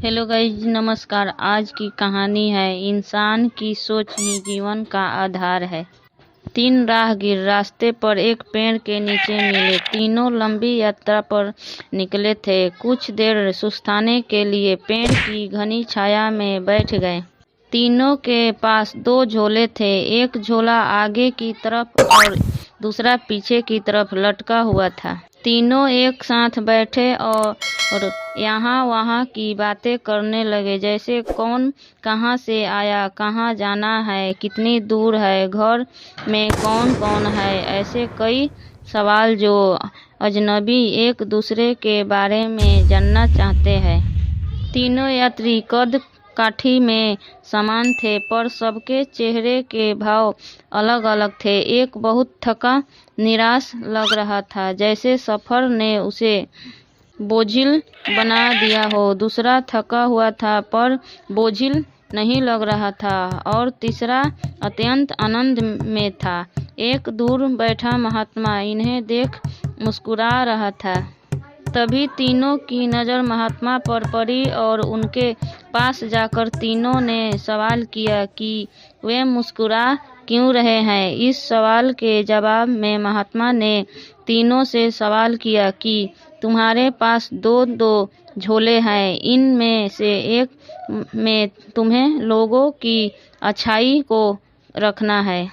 Hello guys, नमस्कार। आज की कहानी है इंसान की सोच ही जीवन का आधार है। 3 राहगीर रास्ते पर एक पेड़ के नीचे मिले। तीनों लंबी यात्रा पर निकले थे। कुछ देर सुस्ताने के लिए पेड़ की घनी छाया में बैठ गए। तीनों के पास 2 झोले थे। एक झोला आगे की तरफ और दूसरा पीछे की तरफ लटका हुआ था। तीनों एक साथ बैठे और यहाँ वहाँ की बातें करने लगे, जैसे कौन कहाँ से आया, कहाँ जाना है, कितनी दूर है, घर में कौन कौन है। ऐसे कई सवाल जो अजनबी एक दूसरे के बारे में जानना चाहते हैं। तीनों यात्री कद काठी में समान थे, पर सबके चेहरे के भाव अलग अलग थे। एक बहुत थका निराश लग रहा था, जैसे सफर ने उसे बोझिल बना दिया हो। दूसरा थका हुआ था पर बोझिल नहीं लग रहा था, और तीसरा अत्यंत आनंद में था। एक दूर बैठा महात्मा इन्हें देख मुस्कुरा रहा था। तभी तीनों की नज़र महात्मा पर पड़ी और उनके पास जाकर तीनों ने सवाल किया कि वे मुस्कुरा क्यों रहे हैं। इस सवाल के जवाब में महात्मा ने तीनों से सवाल किया कि तुम्हारे पास 2 झोले हैं, इनमें से एक में तुम्हें लोगों की अच्छाई को रखना है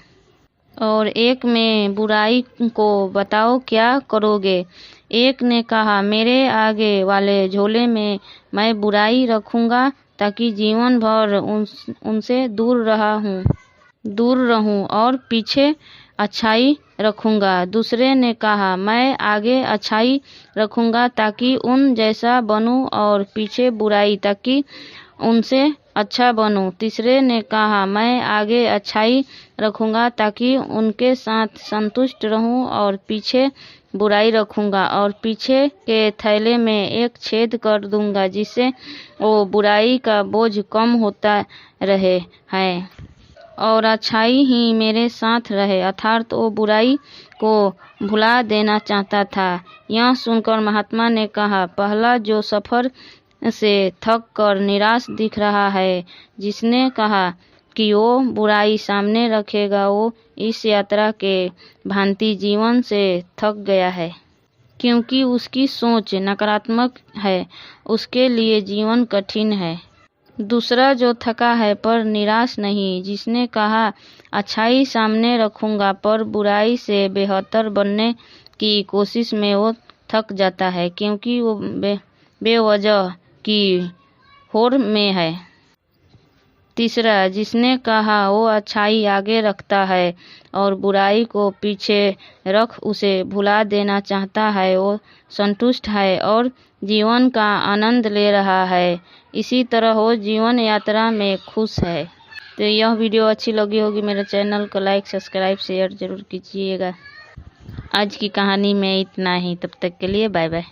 और एक में बुराई को। बताओ क्या करोगे। एक ने कहा, मेरे आगे वाले झोले में मैं बुराई रखूंगा ताकि जीवन भर उनसे दूर रहूं, और पीछे अच्छाई रखूंगा। दूसरे ने कहा, मैं आगे अच्छाई रखूंगा ताकि उन जैसा बनूं, और पीछे बुराई ताकि उनसे अच्छा बनूं। तीसरे ने कहा, मैं आगे अच्छाई रखूंगा ताकि उनके साथ संतुष्ट रहूं, और पीछे बुराई रखूंगा और पीछे के थैले में एक छेद कर दूंगा, जिससे वो बुराई का बोझ कम होता रहे है और अच्छाई ही मेरे साथ रहे। अर्थात वो बुराई को भुला देना चाहता था। यह सुनकर महात्मा ने कहा, पहला जो सफर से थक कर निराश दिख रहा है, जिसने कहा कि वो बुराई सामने रखेगा, वो इस यात्रा के भांति जीवन से थक गया है, क्योंकि उसकी सोच नकारात्मक है। उसके लिए जीवन कठिन है। दूसरा जो थका है पर निराश नहीं, जिसने कहा अच्छाई सामने रखूंगा पर बुराई से बेहतर बनने की कोशिश में वो थक जाता है, क्योंकि वो बेवजह की होड़ में है। तीसरा जिसने कहा वो अच्छाई आगे रखता है और बुराई को पीछे रख उसे भुला देना चाहता है, वो संतुष्ट है और जीवन का आनंद ले रहा है। इसी तरह वो जीवन यात्रा में खुश है। तो यह वीडियो अच्छी लगी होगी, मेरे चैनल को लाइक, सब्सक्राइब, शेयर जरूर कीजिएगा। आज की कहानी में इतना ही। तब तक के लिए बाय बाय।